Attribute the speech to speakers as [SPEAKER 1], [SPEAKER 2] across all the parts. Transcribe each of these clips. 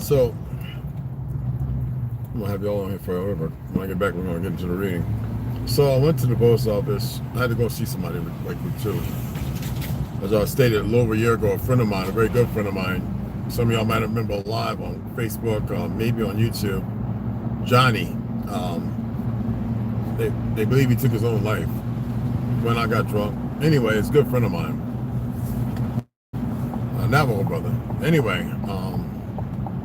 [SPEAKER 1] So, I'm gonna have y'all on here forever. When I get back, we're gonna get into the reading. So I went to the post office. I had to go see somebody like too. As I stated a little over a year ago, a friend of mine, a very good friend of mine, some of y'all might remember live on Facebook, maybe on YouTube, Johnny. They believe he took his own life when I got drunk. Anyway, it's a good friend of mine. Navajo brother. Anyway,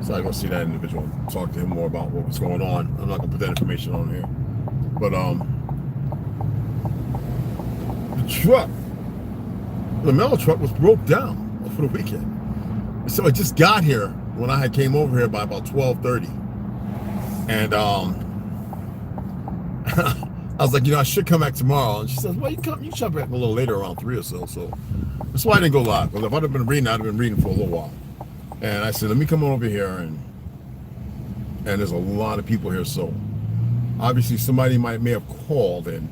[SPEAKER 1] so I go see that individual, talk to him more about what was going on. I'm not gonna put that information on here, but the truck, the mail truck, was broke down for the weekend. So it just got here when I had came over here by about 12:30, and I was like, I should come back tomorrow. And she says, well, you come back a little later, around 3 or so. So that's why I didn't go live. Because if I'd have been reading, I'd have been reading for a little while. And I said, let me come on over here, and there's a lot of people here. So obviously somebody may have called, and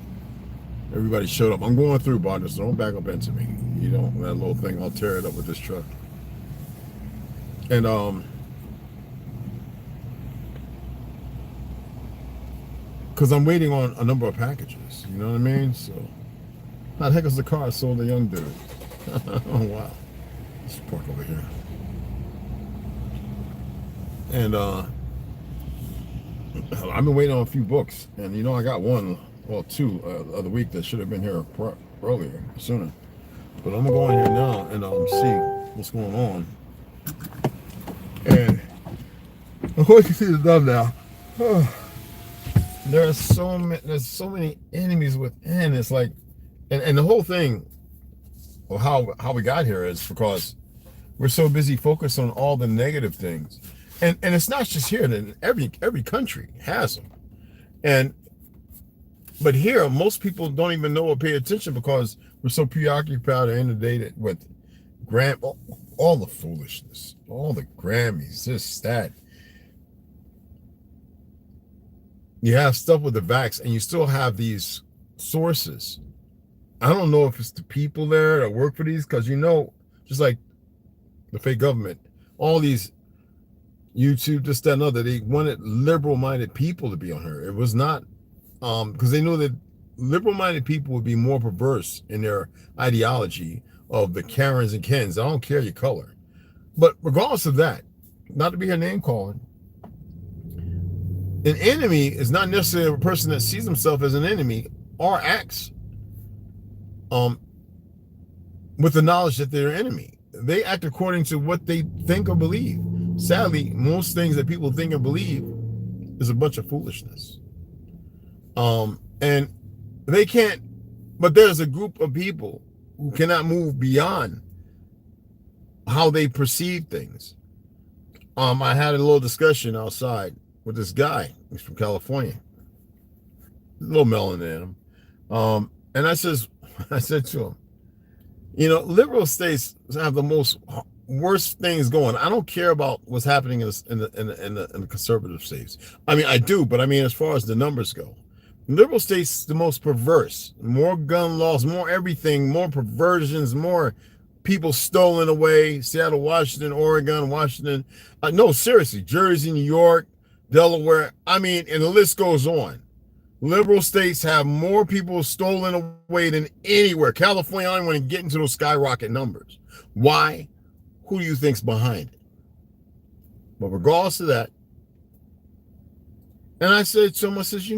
[SPEAKER 1] everybody showed up. I'm going through, partner, so don't back up into me. That little thing, I'll tear it up with this truck. And because I'm waiting on a number of packages, you know what I mean? So, how the heck is the car I sold the young dude? Oh, wow. Let's park over here. And I've been waiting on a few books, and I got one, well, two of the week that should have been here earlier, sooner. But I'm gonna go in here now and see what's going on. And I'm going to see the done now. There's so many enemies within. It's like, and the whole thing of how we got here is because we're so busy focused on all the negative things, and it's not just here. That every country has them, but here most people don't even know or pay attention because we're so preoccupied and inundated with all the foolishness, all the Grammys, this, that. You have stuff with the vax, and you still have these sources. I don't know if it's the people there that work for these, because just like the fake government, all these YouTube, this, that, and other, they wanted liberal-minded people to be on her. It was not, because they knew that liberal-minded people would be more perverse in their ideology of the Karens and Kens. I don't care your color. But regardless of that, not to be her name calling, an enemy is not necessarily a person that sees himself as an enemy or acts with the knowledge that they're an enemy. They act according to what they think or believe. Sadly, most things that people think and believe is a bunch of foolishness. And they can't, but there's a group of people who cannot move beyond how they perceive things. I had a little discussion outside with this guy. He's from California. A little melanin in him. And I said to him, liberal states have the most worst things going. I don't care about what's happening in the conservative states. I mean, I do, but I mean, as far as the numbers go, liberal states the most perverse. More gun laws, more everything, more perversions, more people stolen away. Seattle, Washington, Oregon, Washington. No, seriously, Jersey, New York, Delaware. I mean, and the list goes on. Liberal states have more people stolen away than anywhere. California, I don't want to get into those skyrocket numbers. Why? Who do you think's behind it? But regardless of that, and I said to him, I says,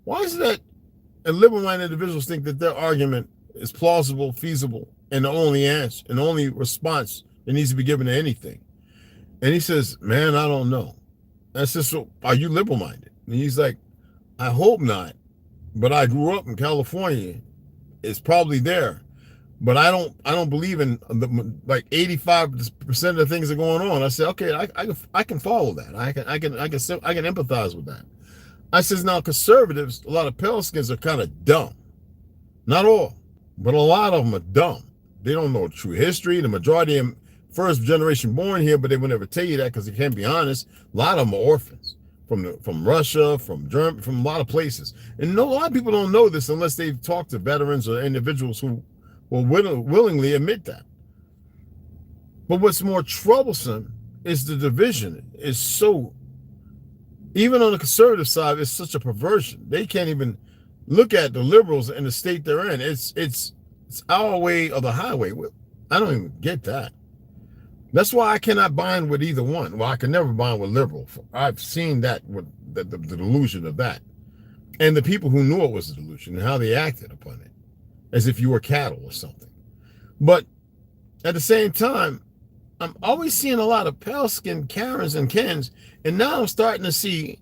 [SPEAKER 1] why is it that liberal-minded individuals think that their argument is plausible, feasible, and the only answer and the only response that needs to be given to anything? And he says, man, I don't know. And I said, so are you liberal-minded? And he's like, I hope not, but I grew up in California. It's probably there, but I don't believe in like 85% of the things that are going on. I said, okay, I can follow that. I can empathize with that. I says, now conservatives, a lot of pale skins are kind of dumb. Not all, but a lot of them are dumb. They don't know true history. The majority of them first generation born here, but they will never tell you that because they can't be honest. A lot of them are orphans from Russia, from Germany, from a lot of places. And a lot of people don't know this unless they've talked to veterans or individuals who will willingly admit that. But what's more troublesome is the division is so, even on the conservative side, it's such a perversion. They can't even look at the liberals in the state they're in. It's our way or the highway. I don't even get that. That's why I cannot bind with either one. Well, I can never bind with liberal. I've seen that with the delusion of that. And the people who knew it was a delusion and how they acted upon it, as if you were cattle or something. But at the same time, I'm always seeing a lot of pale-skinned Karens and Kens, and now I'm starting to see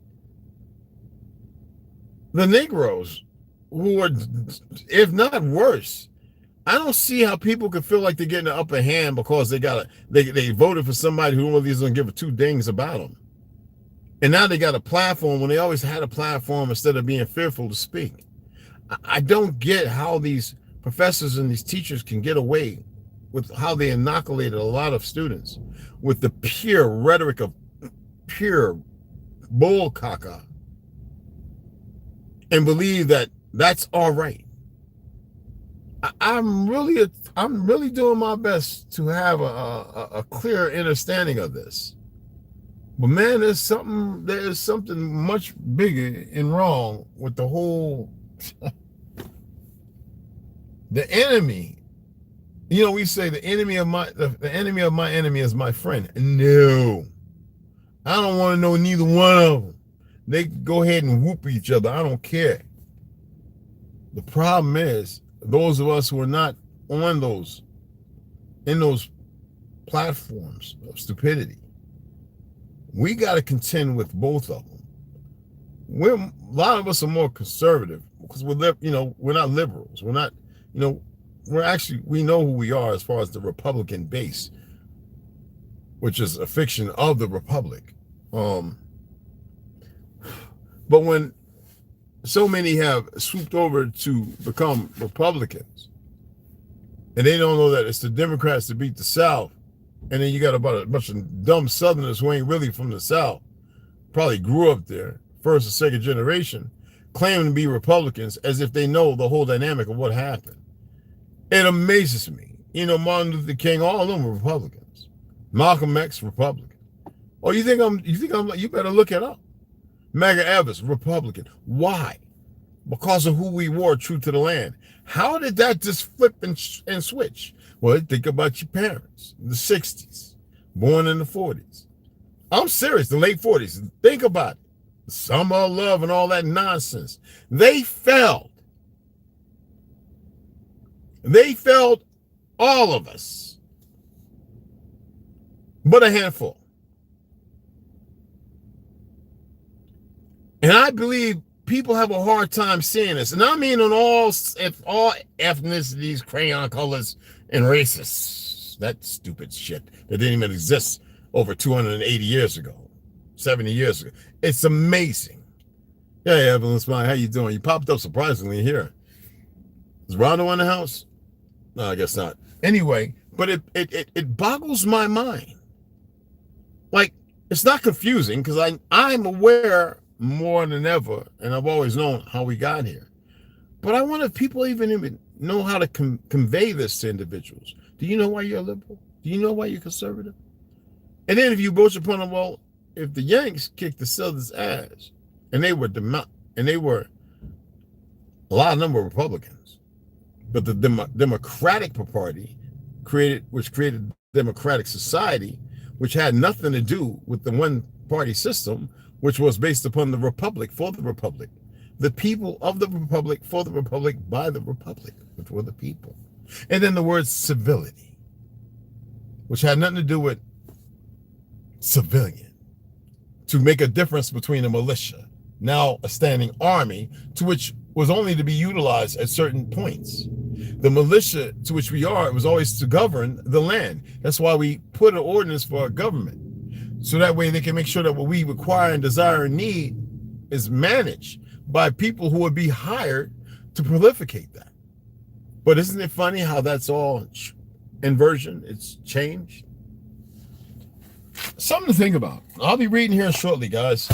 [SPEAKER 1] the Negroes who are, if not worse. I don't see how people could feel like they're getting the upper hand because they voted for somebody who really doesn't give a two dings about them. And now they got a platform when they always had a platform instead of being fearful to speak. I don't get how these professors and these teachers can get away with how they inoculated a lot of students with the pure rhetoric of pure bull caca and believe that that's all right. I'm really doing my best to have a clear understanding of this. But man, there's something much bigger and wrong with the whole the enemy. You know, we say the enemy of my enemy is my friend. No. I don't want to know neither one of them. They go ahead and whoop each other. I don't care. The problem is those of us who are not on in those platforms of stupidity, we got to contend with both of them. A lot of us are more conservative because we're not liberals. We're not, we know who we are as far as the Republican base, which is a fiction of the Republic. But when so many have swooped over to become Republicans, and they don't know that it's the Democrats that beat the South, and then you got about a bunch of dumb Southerners who ain't really from the South, probably grew up there, first or second generation, claiming to be Republicans as if they know the whole dynamic of what happened. It amazes me. Martin Luther King, all of them were Republicans. Malcolm X, Republican. Oh, you better look it up. Medgar Evers, Republican. Why? Because of who we were, true to the land. How did that just flip and switch? Well, think about your parents, the 60s, born in the 40s. I'm serious, the late 40s. Think about it. Summer of love and all that nonsense. They failed. They failed all of us, but a handful. And I believe people have a hard time seeing this. And I mean on all ethnicities, crayon colors, and races. That stupid shit that didn't even exist over 280 years ago, 70 years ago. It's amazing. Hey, Evelyn Smile, how you doing? You popped up surprisingly here. Is Rondo in the house? No, I guess not. Anyway, but it boggles my mind. Like, it's not confusing because I'm aware more than ever, and I've always known how we got here. But I wonder if people even know how to convey this to individuals. Do you know why you're a liberal? Do you know why you're conservative? And then if you broach upon them, well, if the Yanks kicked the Southern's ass, and they were a lot of them were Republicans, but the Democratic Party created democratic society, which had nothing to do with the one-party system, which was based upon the Republic for the Republic. The people of the Republic for the Republic by the Republic, which were the people. And then the word civility, which had nothing to do with civilian, to make a difference between a militia, now a standing army, to which was only to be utilized at certain points. The militia to which we are, it was always to govern the land. That's why we put an ordinance for our government. So that way they can make sure that what we require and desire and need is managed by people who would be hired to prolificate that. But isn't it funny how that's all inversion? It's changed. Something to think about. I'll be reading here shortly, guys.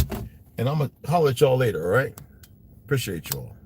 [SPEAKER 1] And I'm going to holler at y'all later, all right? Appreciate y'all.